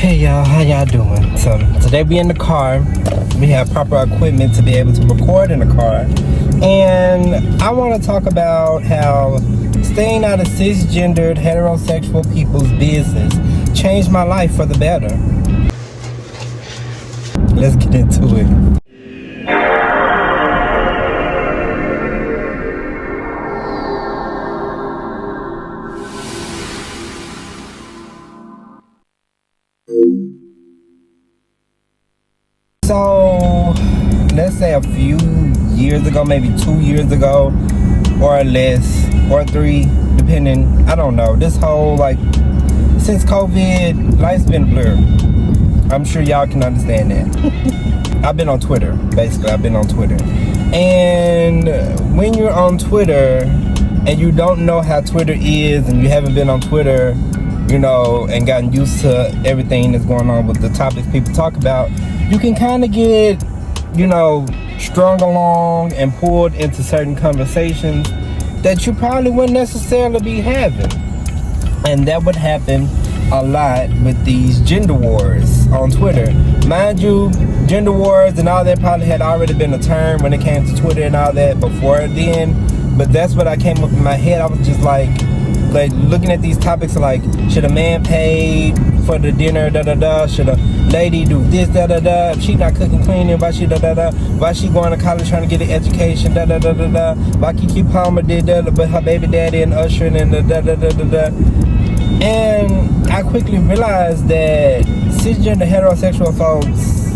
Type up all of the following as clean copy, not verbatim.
Hey y'all, how y'all doing? So today we in the car. We have proper equipment to be able to record in the car. And I want to talk about how staying out of cisgendered heterosexual people's business changed my life for the better. Let's get into it. So, let's say a few years ago, maybe 2 years ago, or less, or 3, depending, I don't know. This whole, since COVID, life's been blurred. I'm sure y'all can understand that. I've been on Twitter, basically. I've been on Twitter. And when you're on Twitter, and you don't know how Twitter is, and you haven't been on Twitter, and gotten used to everything that's going on with the topics people talk about, you can kind of get, strung along and pulled into certain conversations that you probably wouldn't necessarily be having. And that would happen a lot with these gender wars on Twitter. Mind you, gender wars and all that probably had already been a term when it came to Twitter and all that before then. But that's what I came up in my head. I was just like looking at these topics like, should a man pay for the dinner, da-da-da? Should a lady do this, da-da-da? If she not cooking, cleaning, why she da-da-da? Why she going to college trying to get an education, da-da-da-da-da? Why Kiki Palmer did that, but her baby daddy and Usher and the da-da-da-da-da? And I quickly realized that cisgender heterosexual folks,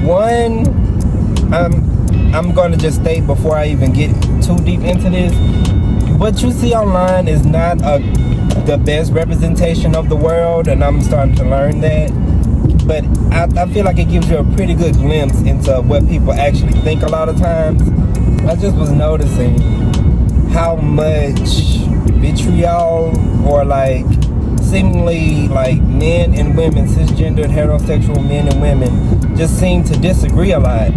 one, I'm going to just state before I even get too deep into this, what you see online is not the best representation of the world, and I'm starting to learn that. But I feel like it gives you a pretty good glimpse into what people actually think a lot of times. I just was noticing how much vitriol or seemingly men and women, cisgendered heterosexual men and women, just seem to disagree a lot.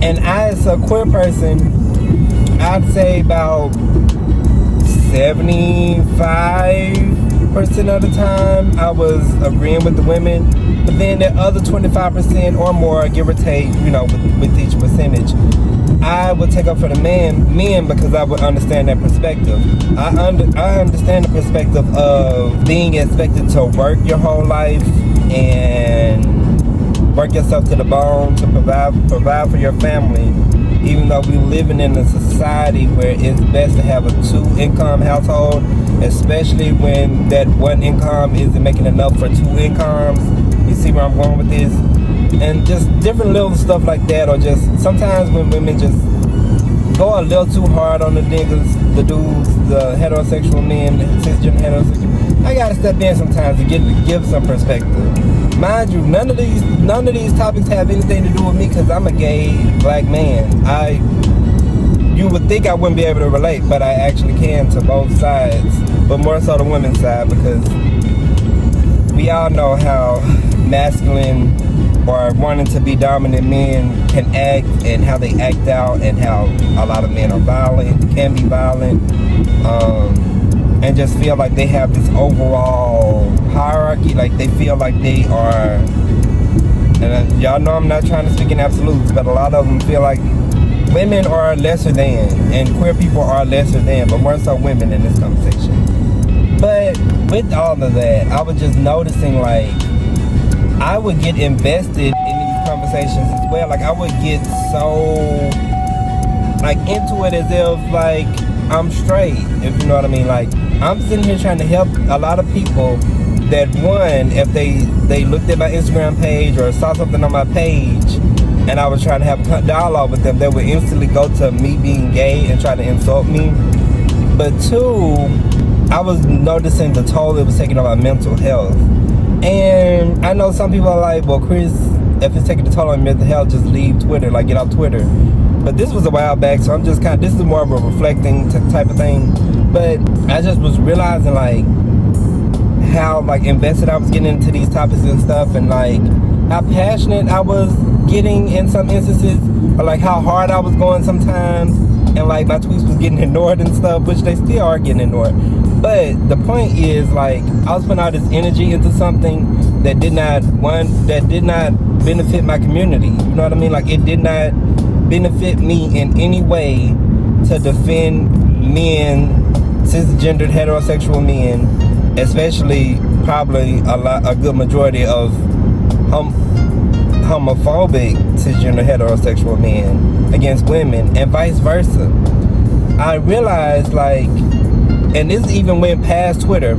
And I, as a queer person, I'd say about 75% of the time I was agreeing with the women, but then the other 25% or more, give or take, with each percentage, I would take up for the men because I would understand that perspective. I understand the perspective of being expected to work your whole life and work yourself to the bone to provide for your family, even though we're living in a society where it's best to have a 2-income household, especially when that one income isn't making enough for 2 incomes. You see where I'm going with this? And just different little stuff like that, or just sometimes when women just go a little too hard on the niggas, the dudes, the heterosexual men, the cisgender heterosexual, I gotta step in sometimes to give some perspective. Mind you, none of these topics have anything to do with me because I'm a gay black man. You would think I wouldn't be able to relate, but I actually can to both sides, but more so the women's side, because we all know how masculine or wanting to be dominant men can act, and how they act out, and how a lot of men are violent, can be violent, and just feel like they have this overall hierarchy, like they feel like they are, and y'all know I'm not trying to speak in absolutes, but a lot of them feel like women are lesser than, and queer people are lesser than, but more so women in this conversation. But with all of that, I was just noticing I would get invested in these conversations as well. I would get so into it as if I'm straight, if you know what I mean. I'm sitting here trying to help a lot of people that, one, if they looked at my Instagram page or saw something on my page and I was trying to have a dialogue with them, they would instantly go to me being gay and try to insult me. But two, I was noticing the toll it was taking on my mental health. And I know some people are like, well, Chris, if it's taking the toll on mental health, just leave Twitter, get off Twitter. But this was a while back, so I'm just this is more of a reflecting type of thing. But I just was realizing how invested I was getting into these topics and stuff, and how passionate I was getting in some instances, or how hard I was going sometimes, and my tweets was getting ignored and stuff, which they still are getting ignored. But the point is, I was putting all this energy into something that did not benefit my community. You know what I mean? Like, it did not benefit me in any way to defend men, cisgendered heterosexual men, especially probably a good majority of homophobic cisgender heterosexual men against women, and vice versa. I realized, like, and this even went past Twitter,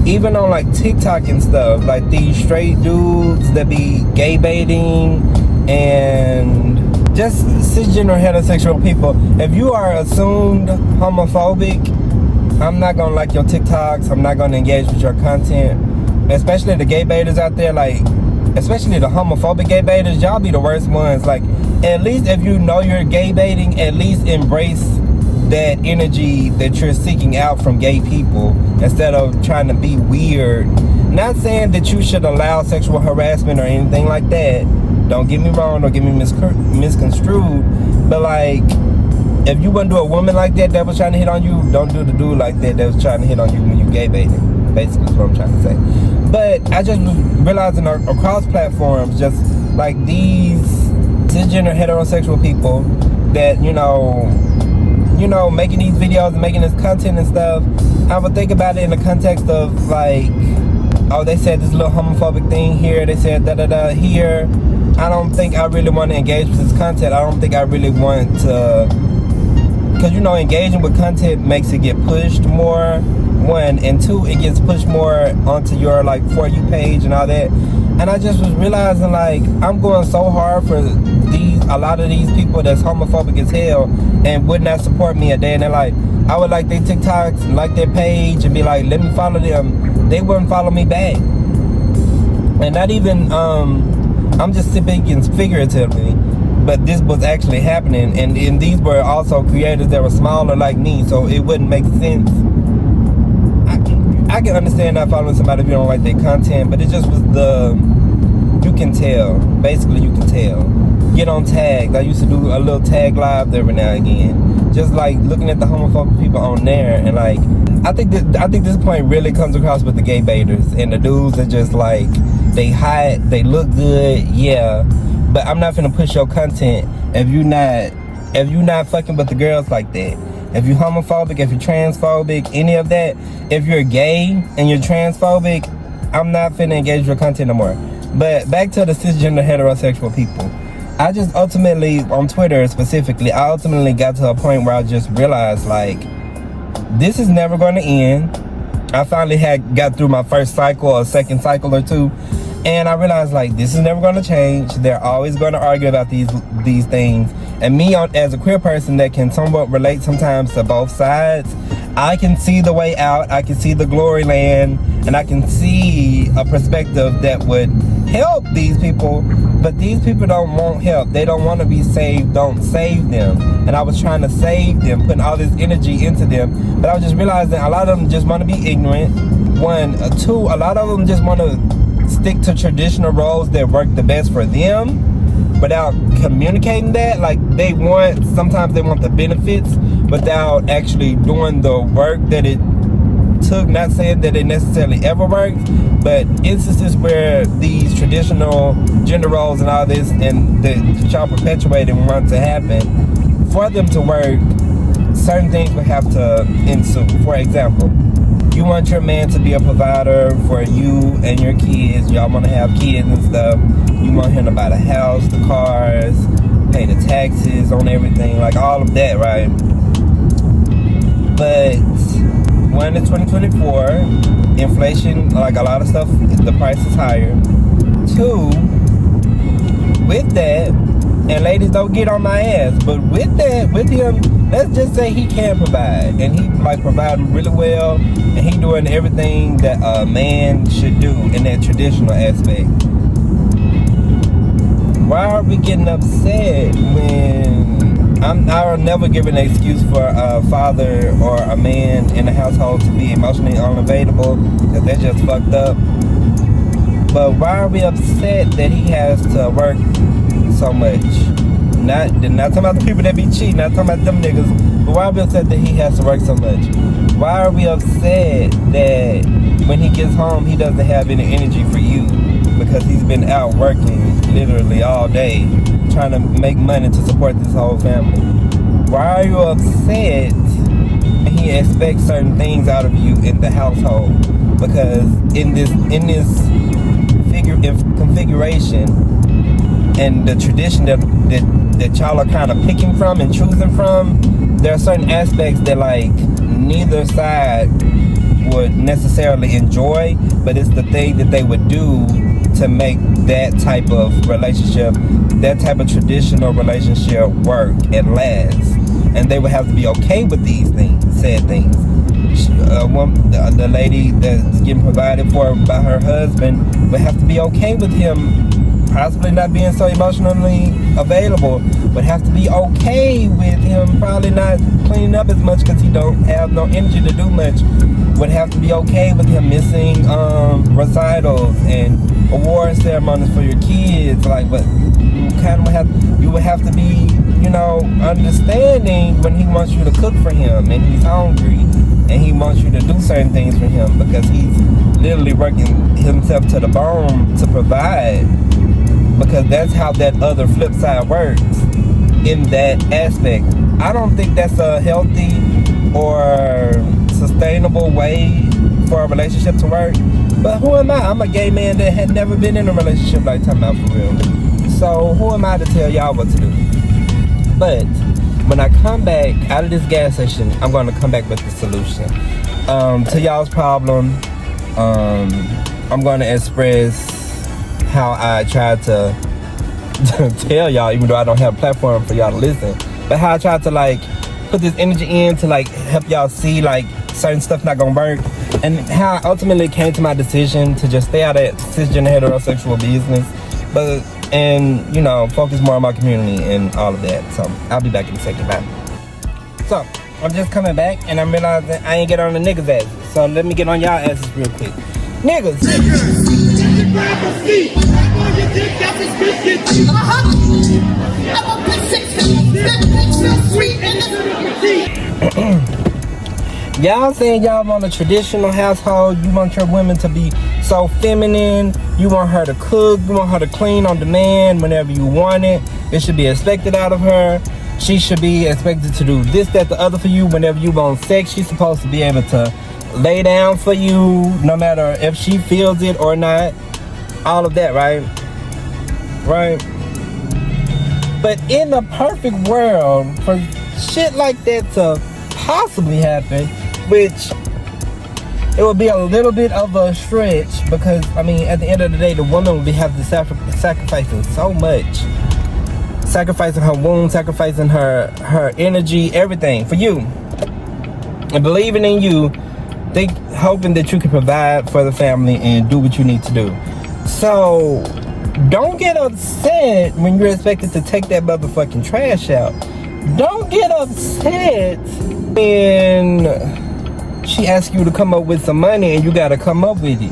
even on like TikTok and stuff, like these straight dudes that be gay baiting and just cisgender heterosexual people. If you are assumed homophobic, I'm not gonna like your TikToks, I'm not gonna engage with your content, especially the gay baiters out there, like, especially the homophobic gay baiters. Y'all be the worst ones. Like, at least if you know you're gay baiting, at least embrace that energy that you're seeking out from gay people instead of trying to be weird. Not saying that you should allow sexual harassment or anything like that. Don't get me wrong, don't get me misconstrued. But like, if you wouldn't do a woman like that was trying to hit on you, don't do the dude like that was trying to hit on you when you gay baiting. Basically is what I'm trying to say. But I just was realizing across platforms, just like these cisgender heterosexual people that, you know, making these videos and making this content and stuff, I would think about it in the context of like, oh, they said this little homophobic thing here, they said da-da-da here. I don't think I really want to engage with this content. I don't think I really want to, because, you know, engaging with content makes it get pushed more, one, and two, it gets pushed more onto your like For You page and all that. And I just was realizing, like, I'm going so hard for a lot of these people that's homophobic as hell and would not support me a day in their life. I would like their TikToks, like their page, and be like, let me follow them. They wouldn't follow me back. And not even, I'm just speaking figuratively, but this was actually happening. And these were also creators that were smaller like me, so it wouldn't make sense. I can understand not following somebody if you don't like their content, but it just was you can tell. Basically, you can tell. Get on tags. I used to do a little tag live every now and again. Just like looking at the homophobic people on there, and like, I think this point really comes across with the gay baiters and the dudes that just like, they hot, they look good, yeah, but I'm not finna push your content if you not fucking with the girls like that. If you're homophobic, if you're transphobic, any of that, if you're gay and you're transphobic, I'm not finna engage with your content no more. But back to the cisgender heterosexual people. I just ultimately, on Twitter specifically, I ultimately got to a point where I just realized, like, this is never going to end. I finally got through my first cycle or second cycle or two, and I realized, like, this is never going to change. They're always going to argue about these things. And me, as a queer person that can somewhat relate sometimes to both sides, I can see the way out. I can see the glory land, and I can see a perspective that would help these people. But these people don't want help. They don't want to be saved. Don't save them. And I was trying to save them, putting all this energy into them. But I was just realizing a lot of them just want to be ignorant. One. Two, a lot of them just want to stick to traditional roles that work the best for them without communicating that. Like, sometimes they want the benefits without actually doing the work that it took. Not saying that it necessarily ever works, but instances where these traditional gender roles and all this and the y'all perpetuate and want to happen, for them to work, certain things would have to ensue. For example, you want your man to be a provider for you and your kids. Y'all want to have kids and stuff. You want him to buy the house, the cars, pay the taxes on everything, like all of that, right? But when it's 2024, inflation, like a lot of stuff, the price is higher. Two, with that, and ladies, don't get on my ass, but with that, with him, let's just say he can provide, and he like providing really well, and he doing everything that a man should do in that traditional aspect. Why are we getting upset when I'll never give an excuse for a father or a man in the household to be emotionally unavailable, because they're just fucked up. But why are we upset that he has to work so much? Not talking about the people that be cheating, not talking about them niggas, but why are we upset that he has to work so much? Why are we upset that when he gets home, he doesn't have any energy for you because he's been out working literally all day trying to make money to support this whole family. Why are you upset and he expects certain things out of you in the household? Because in this configuration and the tradition that y'all are kind of picking from and choosing from, there are certain aspects that like neither side would necessarily enjoy, but it's the thing that they would do to make that type of relationship, that type of traditional relationship work and last. And they would have to be okay with these things, said things. The lady that's getting provided for by her husband would have to be okay with him possibly not being so emotionally available, would have to be okay with him probably not cleaning up as much because he don't have no energy to do much, would have to be okay with him missing recitals and award ceremonies for your kids. Like, but you would have to be, understanding when he wants you to cook for him and he's hungry and he wants you to do certain things for him because he's literally working himself to the bone to provide, because that's how that other flip side works in that aspect. I don't think that's a healthy or sustainable way for a relationship to work. But who am I? I'm a gay man that had never been in a relationship like talking about for real. So who am I to tell y'all what to do? But when I come back out of this gas station, I'm going to come back with the solution to y'all's problem. I'm going to express how I tried to tell y'all, even though I don't have a platform for y'all to listen, but how I tried to like put this energy in to like help y'all see like certain stuff not gonna work, and how I ultimately came to my decision to just stay out of cisgender heterosexual business, but focus more on my community and all of that. So I'll be back in a second. Bye. So I'm just coming back and I'm realizing I ain't get on the niggas' asses, so let me get on y'all asses real quick. Niggas. Grab a seat. On your dick, that's his biscuit. I'm a big six. That bitch so sweet and it's Y'all saying y'all want a traditional household. You want your women to be so feminine. You want her to cook. You want her to clean on demand whenever you want it. It should be expected out of her. She should be expected to do this, that, the other for you. Whenever you want sex, she's supposed to be able to lay down for you, no matter if she feels it or not. All of that, right? But in the perfect world, for shit like that to possibly happen, which it would be a little bit of a stretch, because at the end of the day, the woman would be having to sacrificing so much, sacrificing her womb, sacrificing her energy, everything for you, and believing in you, hoping that you can provide for the family and do what you need to do. So don't get upset when you're expected to take that motherfucking trash out. Don't get upset when she asks you to come up with some money and you gotta come up with it.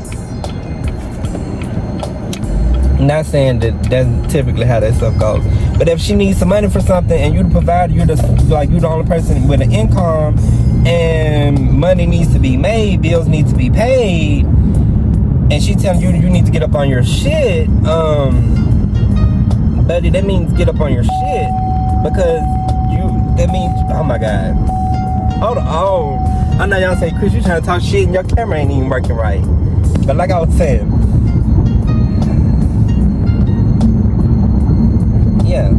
I'm not saying that that's typically how that stuff goes, but if she needs some money for something and you the provider, you're the only person with an income, and money needs to be made, bills need to be paid, and she telling you need to get up on your shit, buddy, that means get up on your shit, because that means, oh my God. Hold on. I know y'all say, Chris, you trying to talk shit and your camera ain't even working right. But like I was saying, yeah.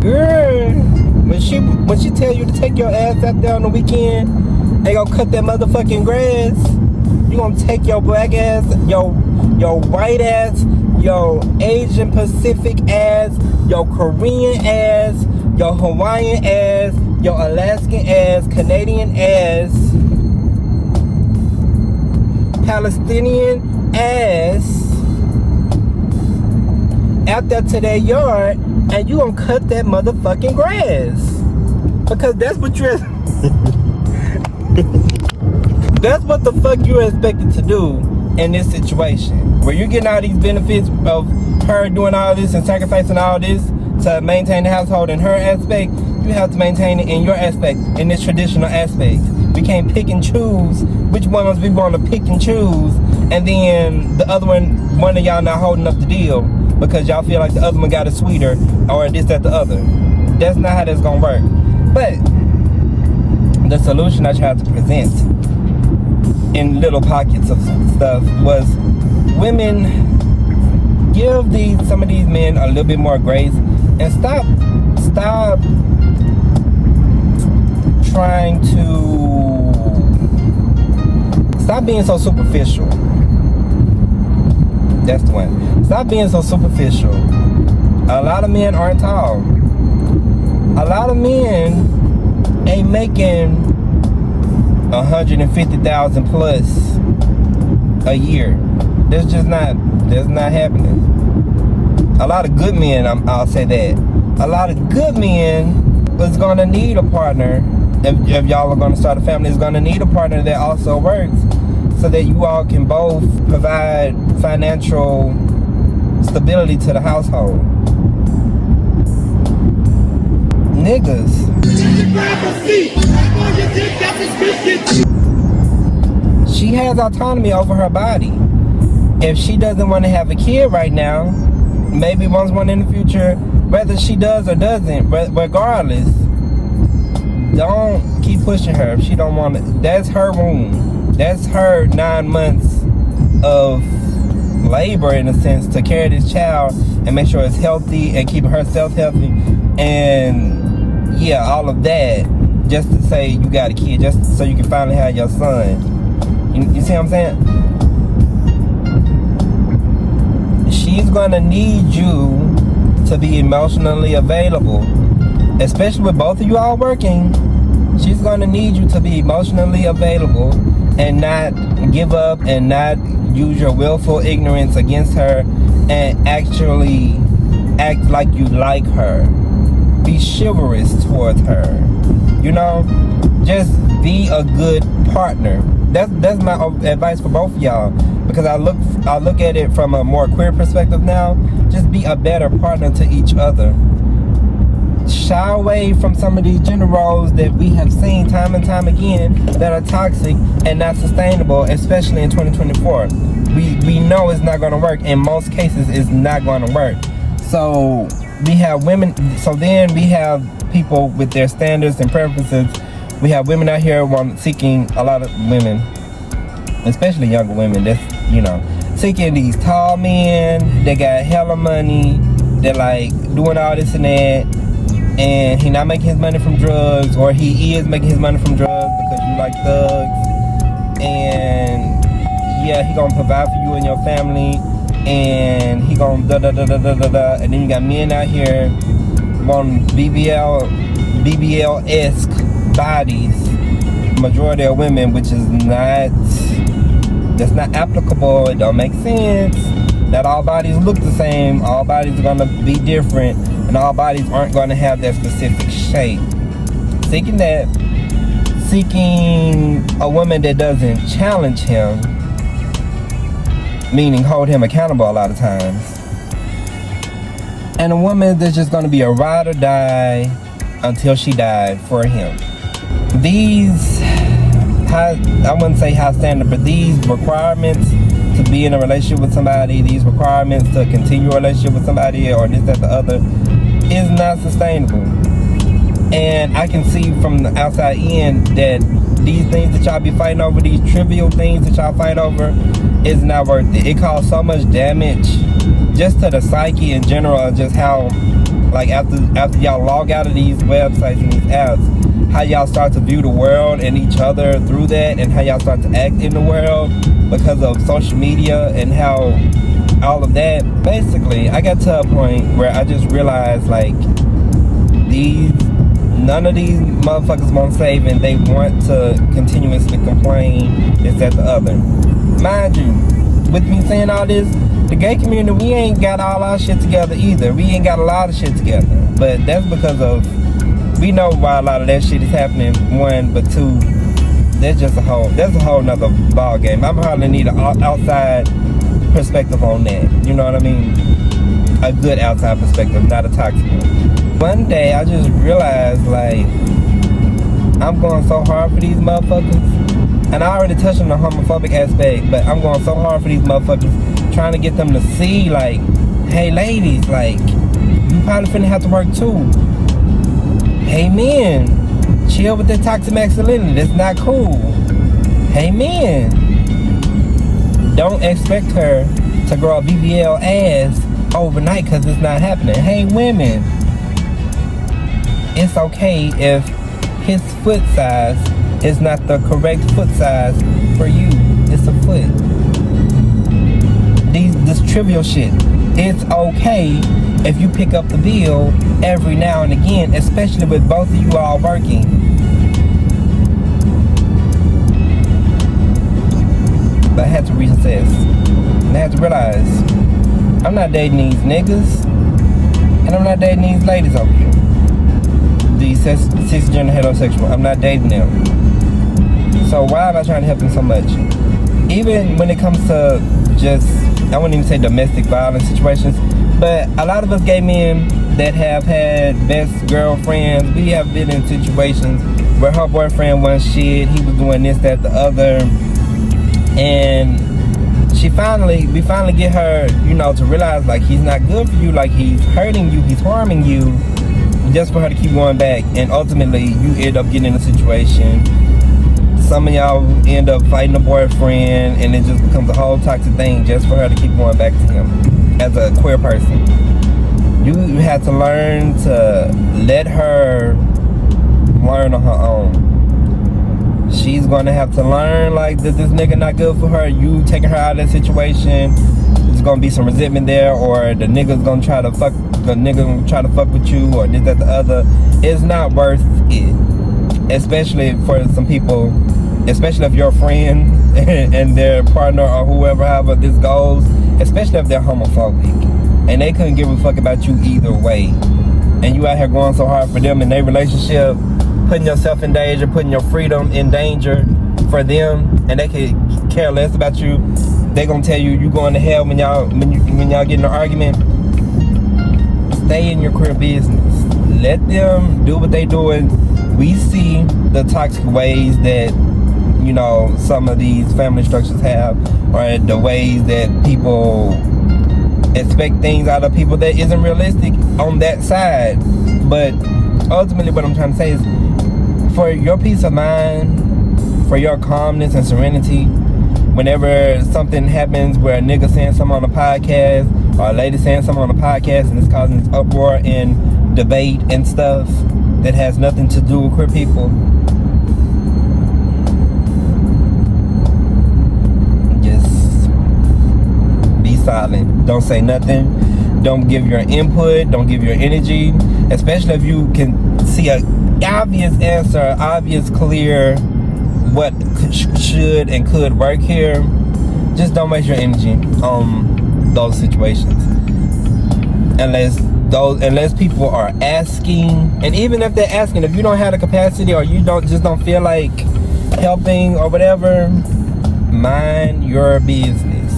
Girl, when she tell you to take your ass out there on the weekend and go cut that motherfucking grass, you gonna take your black ass, your white ass, your Asian Pacific ass, your Korean ass, your Hawaiian ass, your Alaskan ass, Canadian ass, Palestinian ass out there to their yard, and you gonna cut that motherfucking grass. Because that's what you're that's what the fuck you're expected to do in this situation, where you're getting all these benefits of her doing all this and sacrificing all this to maintain the household in her aspect. You have to maintain it in your aspect, in this traditional aspect. We can't pick and choose which ones we want to pick and choose, and then the other one of y'all not holding up the deal because y'all feel like the other one got it sweeter or this, that, the other. That's not how that's gonna work. But the solution I tried to present in little pockets of stuff was women, give some of these men a little bit more grace and stop trying to stop being so superficial. That's the one. Stop being so superficial. A lot of men aren't tall. A lot of men ain't making 150,000 plus a year. That's not happening. A lot of good men, I'll say that. A lot of good men is gonna need a partner. If y'all are gonna start a family, is gonna need a partner that also works, so that you all can both provide financial stability to the household. Niggas. She has autonomy over her body. If she doesn't want to have a kid right now, maybe wants one in the future, whether she does or doesn't, regardless, don't keep pushing her if she don't want it. That's her womb. That's her 9 months of labor, in a sense, to carry this child and make sure it's healthy and keep herself healthy. And yeah, all of that just to say you got a kid, just so you can finally have your son. You see what I'm saying? She's gonna need you to be emotionally available, especially with both of you all working. She's gonna need you to be emotionally available and not give up and not use your willful ignorance against her, and actually act like you like her. Be chivalrous towards her. You know, just be a good partner. That's my advice for both of y'all, because I look at it from a more queer perspective now. Just be a better partner to each other. Shy away from some of these gender roles that we have seen time and time again that are toxic and not sustainable, especially in 2024. We know it's not going to work. In most cases, it's not going to work. So we have women. So then we have people with their standards and preferences. We have women out here seeking, a lot of women, especially younger women, that's, you know, seeking these tall men. They got hella money. They're like doing all this and that. And he not making his money from drugs, or he is making his money from drugs because you like thugs. And yeah, he gonna provide for you and your family, and he gonna da da da da da da da. And then you got men out here wanting BBL-esque bodies. Majority of women, which is that's not applicable. It don't make sense. Not all bodies look the same. All bodies are gonna be different, and all bodies aren't gonna have that specific shape. Seeking a woman that doesn't challenge him, meaning hold him accountable a lot of times, and a woman that's just gonna be a ride or die until she died for him. These, I wouldn't say high standard, but these requirements to be in a relationship with somebody, these requirements to continue a relationship with somebody, or this, that, the other, is not sustainable. And I can see from the outside in that these things that y'all be fighting over, these trivial things that y'all fight over, is not worth it. It causes so much damage just to the psyche in general, and just how, like, after y'all log out of these websites and these apps, how y'all start to view the world and each other through that, and how y'all start to act in the world because of social media, and how all of that. Basically, I got to a point where I just realized, like, none of these motherfuckers want saving. They want to continuously complain, this, that, the other. Mind you, with me saying all this, the gay community, we ain't got all our shit together either. We ain't got a lot of shit together. But that's because of, we know why a lot of that shit is happening, one, but two, that's a whole nother ball game. I probably need an outside perspective on that. You know what I mean? A good outside perspective, not a toxic one. One day I just realized, like, I'm going so hard for these motherfuckers. And I already touched on the homophobic aspect, but I'm going so hard for these motherfuckers, trying to get them to see, like, hey, ladies, like, you probably finna have to work too. Hey, men, chill with that toxic masculinity. That's not cool. Hey, men, don't expect her to grow a BBL ass overnight because it's not happening. Hey, women, it's okay if his foot size is not the correct foot size for you. It's a foot. This trivial shit. It's okay if you pick up the bill every now and again, especially with both of you all working. But I had to reassess. And I had to realize I'm not dating these niggas, and I'm not dating these ladies over here. These cisgender heterosexual. I'm not dating them. So why am I trying to help them so much? Even when it comes to just, I wouldn't even say domestic violence situations, but a lot of us gay men that have had best girlfriends, we have been in situations where her boyfriend was shit, he was doing this, that, the other, and we finally get her, to realize, like, he's not good for you, like, he's hurting you, he's harming you, just for her to keep going back. And ultimately, you end up getting in a situation, some of y'all end up fighting a boyfriend, and it just becomes a whole toxic thing just for her to keep going back to him as a queer person. You have to learn to let her learn on her own. She's gonna have to learn, like, that this nigga not good for her. You taking her out of that situation, there's gonna be some resentment there, or the nigga's gonna try to fuck with you, or this, that, the other. It's not worth it. Especially for some people, especially if you're a friend and their partner or whoever, however this goes, especially if they're homophobic and they couldn't give a fuck about you either way, and you out here going so hard for them in their relationship, putting yourself in danger, putting your freedom in danger for them, and they could care less about you. They gonna tell you going to hell when y'all get in an argument. Stay in your queer business. Let them do what they doing. We see the toxic ways that, some of these family structures have, or the ways that people expect things out of people that isn't realistic on that side. But ultimately what I'm trying to say is, for your peace of mind, for your calmness and serenity, whenever something happens where a nigga saying something on a podcast, or a lady saying something on a podcast, and it's causing this uproar and debate and stuff that has nothing to do with queer people, just be silent. Don't say nothing. Don't give your input. Don't give your energy. Especially if you can see a obvious answer, obvious, clear, what should and could work here. Just don't waste your energy on those situations. Unless people are asking, and even if they're asking, if you don't have the capacity, or you don't feel like helping or whatever, mind your business.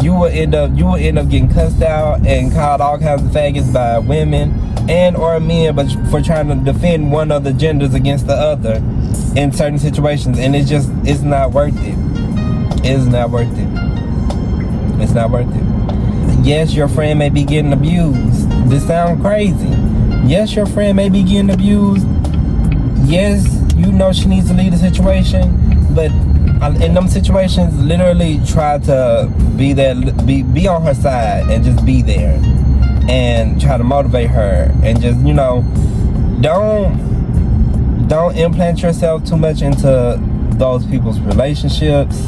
You will end up getting cussed out and called all kinds of faggots by women and or men, but for trying to defend one of the genders against the other in certain situations, and it's not worth it. It's not worth it. It's not worth it. Yes, your friend may be getting abused. This sounds crazy. Yes, your friend may be getting abused. Yes, she needs to leave the situation, but in them situations, literally try to be there, be on her side, and just be there, and try to motivate her, and just don't implant yourself too much into those people's relationships,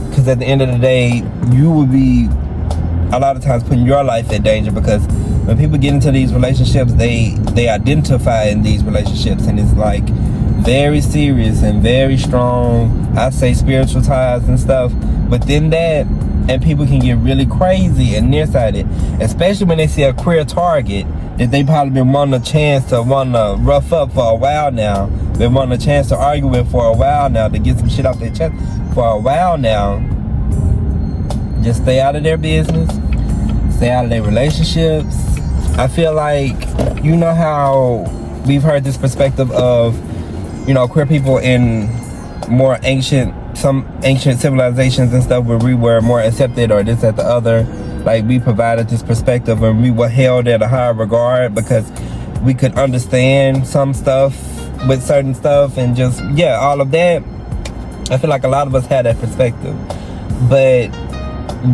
because at the end of the day, you will be a lot of times putting your life in danger, because when people get into these relationships, they identify in these relationships, and it's like very serious and very strong, I say spiritual ties and stuff within that, and people can get really crazy and nearsighted, especially when they see a queer target that they probably been wanting a chance to rough up for a while now, been wanting a chance to argue with for a while now, to get some shit off their chest for a while now. Just stay out of their business, stay out of their relationships. I feel like, how we've heard this perspective of queer people in more some ancient civilizations and stuff where we were more accepted or this, that, the other. Like, we provided this perspective and we were held at a higher regard because we could understand some stuff with certain stuff and just, all of that. I feel like a lot of us had that perspective. But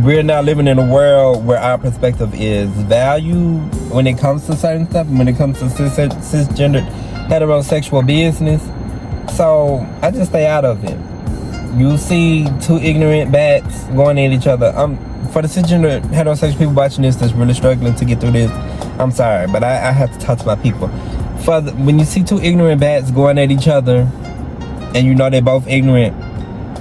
we're now living in a world where our perspective is valued when it comes to certain stuff, when it comes to cisgendered heterosexual business. So I just stay out of it. You see two ignorant bats going at each other. For the cisgender heterosexual people watching this that's really struggling to get through this, I'm sorry, but I have to talk to my people. When you see two ignorant bats going at each other and they're both ignorant,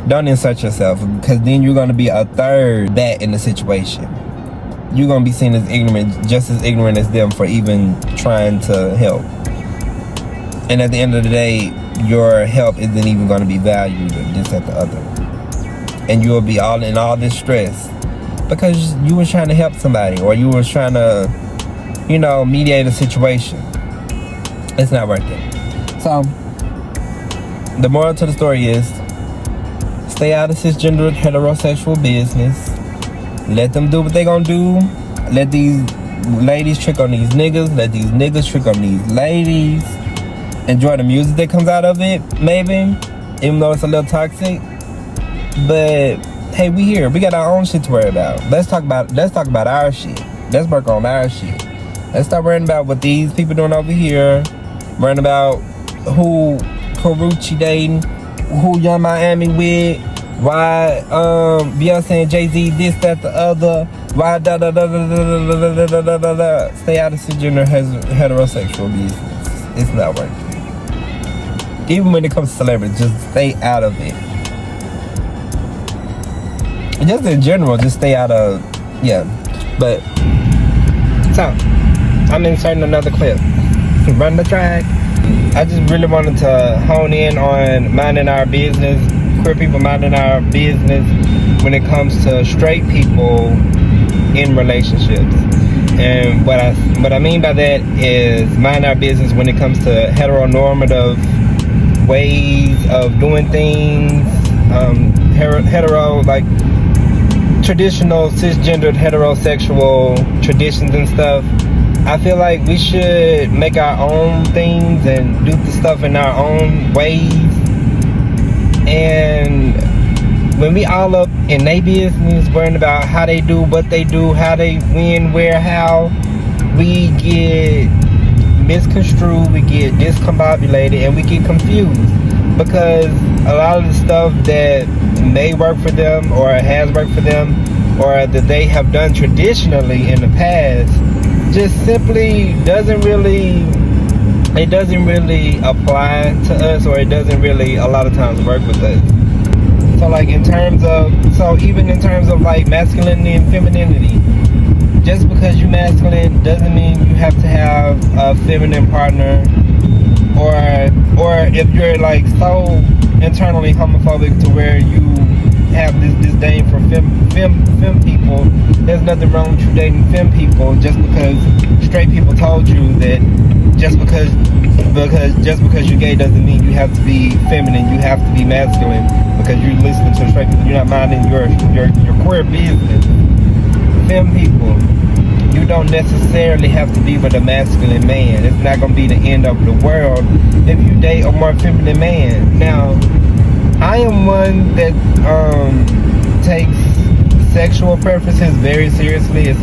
don't insert yourself, because then you're going to be a third bat in the situation. You're going to be seen as ignorant, just as ignorant as them for even trying to help. And at the end of the day, your help isn't even going to be valued or this, that, the other. And you'll be all in all this stress because you were trying to help somebody, or you were trying to, mediate a situation. It's not worth it. So, the moral to the story is, stay out of cisgender heterosexual business. Let them do what they gonna do. Let these ladies trick on these niggas. Let these niggas trick on these ladies. Enjoy the music that comes out of it, maybe, even though it's a little toxic. But hey, we here. We got our own shit to worry about. Let's talk about our shit. Let's work on our shit. Let's stop worrying about what these people doing over here. Worrying about who Karuchi dating, who Young Miami with, why Beyonce and Jay-Z this, that, the other, why da da da da da da da da da da. Stay out of cisgender heterosexual business. It's not worth it. Even when it comes to celebrities, just stay out of it. Just in general, just stay out of, But, so, I'm inserting another clip. Run the track. I just really wanted to hone in on minding our business, queer people minding our business when it comes to straight people in relationships. And what I mean by that is mind our business when it comes to heteronormative ways of doing things, traditional cisgendered heterosexual traditions and stuff. I feel like we should make our own things and do the stuff in our own ways. And when we all up in their business, worrying about how they do, what they do, how they win, where, how, we get misconstrued, we get discombobulated, and we get confused. Because a lot of the stuff that may work for them or has worked for them or that they have done traditionally in the past just simply doesn't really apply to us, or it doesn't really a lot of times work with us. So even in terms of like masculinity and femininity, just because you're masculine doesn't mean you have to have a feminine partner, or if you're like so internally homophobic to where you have this disdain for femme people, there's nothing wrong with you dating femme people just because straight people told you that just because you're gay doesn't mean you have to be feminine, you have to be masculine because you're listening to straight people, you're not minding your queer business. Femme people, you don't necessarily have to be with a masculine man. It's not going to be the end of the world if you date a more feminine man. Now, I am one that takes sexual preferences very seriously,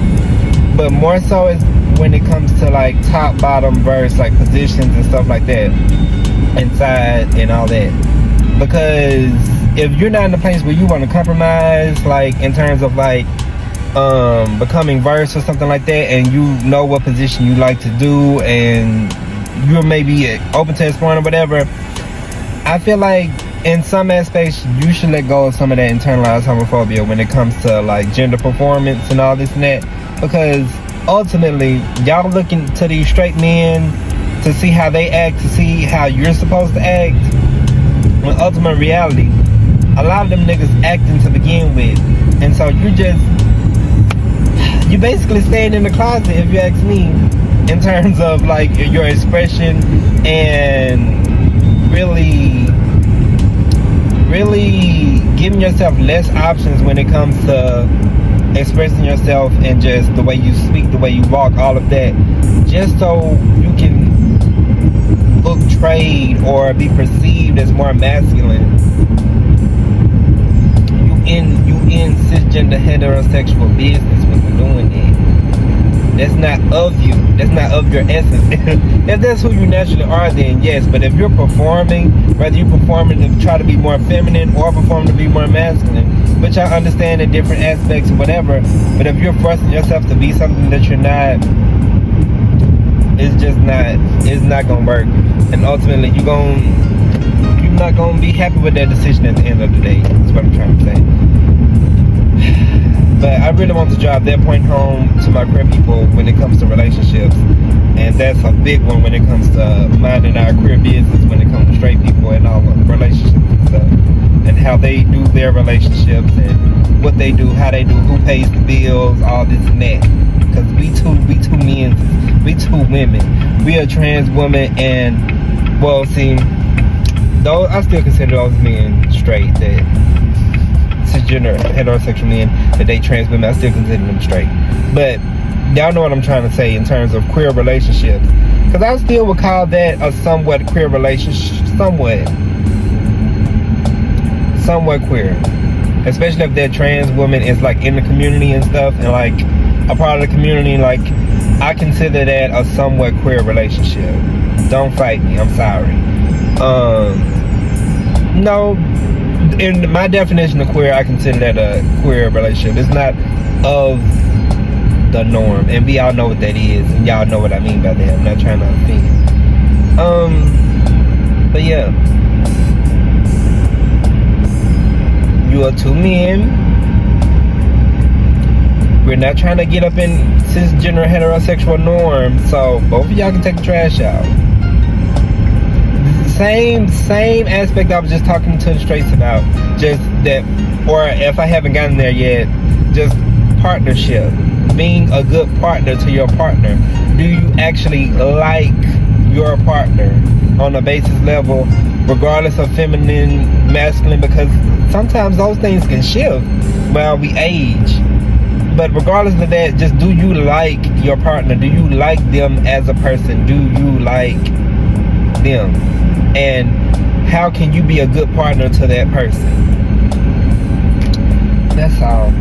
but more so is when it comes to like top, bottom, verse, like positions and stuff like that, inside and all that. Because if you're not in a place where you want to compromise, like in terms of like becoming verse or something like that, and you know what position you like to do, and you're maybe open to exploring or whatever, I feel like in some aspects you should let go of some of that internalized homophobia when it comes to like gender performance and all this and that, because ultimately y'all looking to these straight men to see how they act, to see how you're supposed to act, when ultimate reality a lot of them niggas acting to begin with. And so you basically staying in the closet, if you ask me, in terms of like your expression and really giving yourself less options when it comes to expressing yourself and just the way you speak, the way you walk, all of that, just so you can look trade or be perceived as more masculine. You in cisgender heterosexual business when you're doing that. That's not of you. That's not of your essence. If that's who you naturally are, then yes. But if you're performing, whether you're performing to try to be more feminine or performing to be more masculine, which I understand in different aspects or whatever, but if you're forcing yourself to be something that you're not, it's not gonna work. And ultimately you're not gonna be happy with that decision at the end of the day. That's what I'm trying to say. But I really want to drive that point home to my queer people when it comes to relationships. And that's a big one when it comes to minding our queer business, when it comes to straight people and all the relationships and stuff. And how they do their relationships and what they do, how they do, who pays the bills, all this and that. Because we two men, we two women. We a trans woman, and well, see, though I still consider those men straight, that cisgender heterosexual men that date trans women, I still consider them straight. But y'all know what I'm trying to say in terms of queer relationships, because I still would call that a somewhat queer relationship, somewhat queer, especially if that trans woman is like in the community and stuff and like a part of the community. Like, I consider that a somewhat queer relationship. Don't fight me, I'm sorry. No, in my definition of queer, I consider that a queer relationship. It's not of the norm, and we all know what that is, and y'all know what I mean by that. I'm not trying to offend. But yeah, you are two men. We're not trying to get up in cisgender heterosexual norms, so both of y'all can take the trash out. Same aspect I was just talking to the straights about, just that, or if I haven't gotten there yet, just partnership, being a good partner to your partner. Do you actually like your partner on a basis level, regardless of feminine, masculine? Because sometimes those things can shift while we age. But regardless of that, just do you like your partner? Do you like them as a person? Do you like them? And how can you be a good partner to that person? That's all.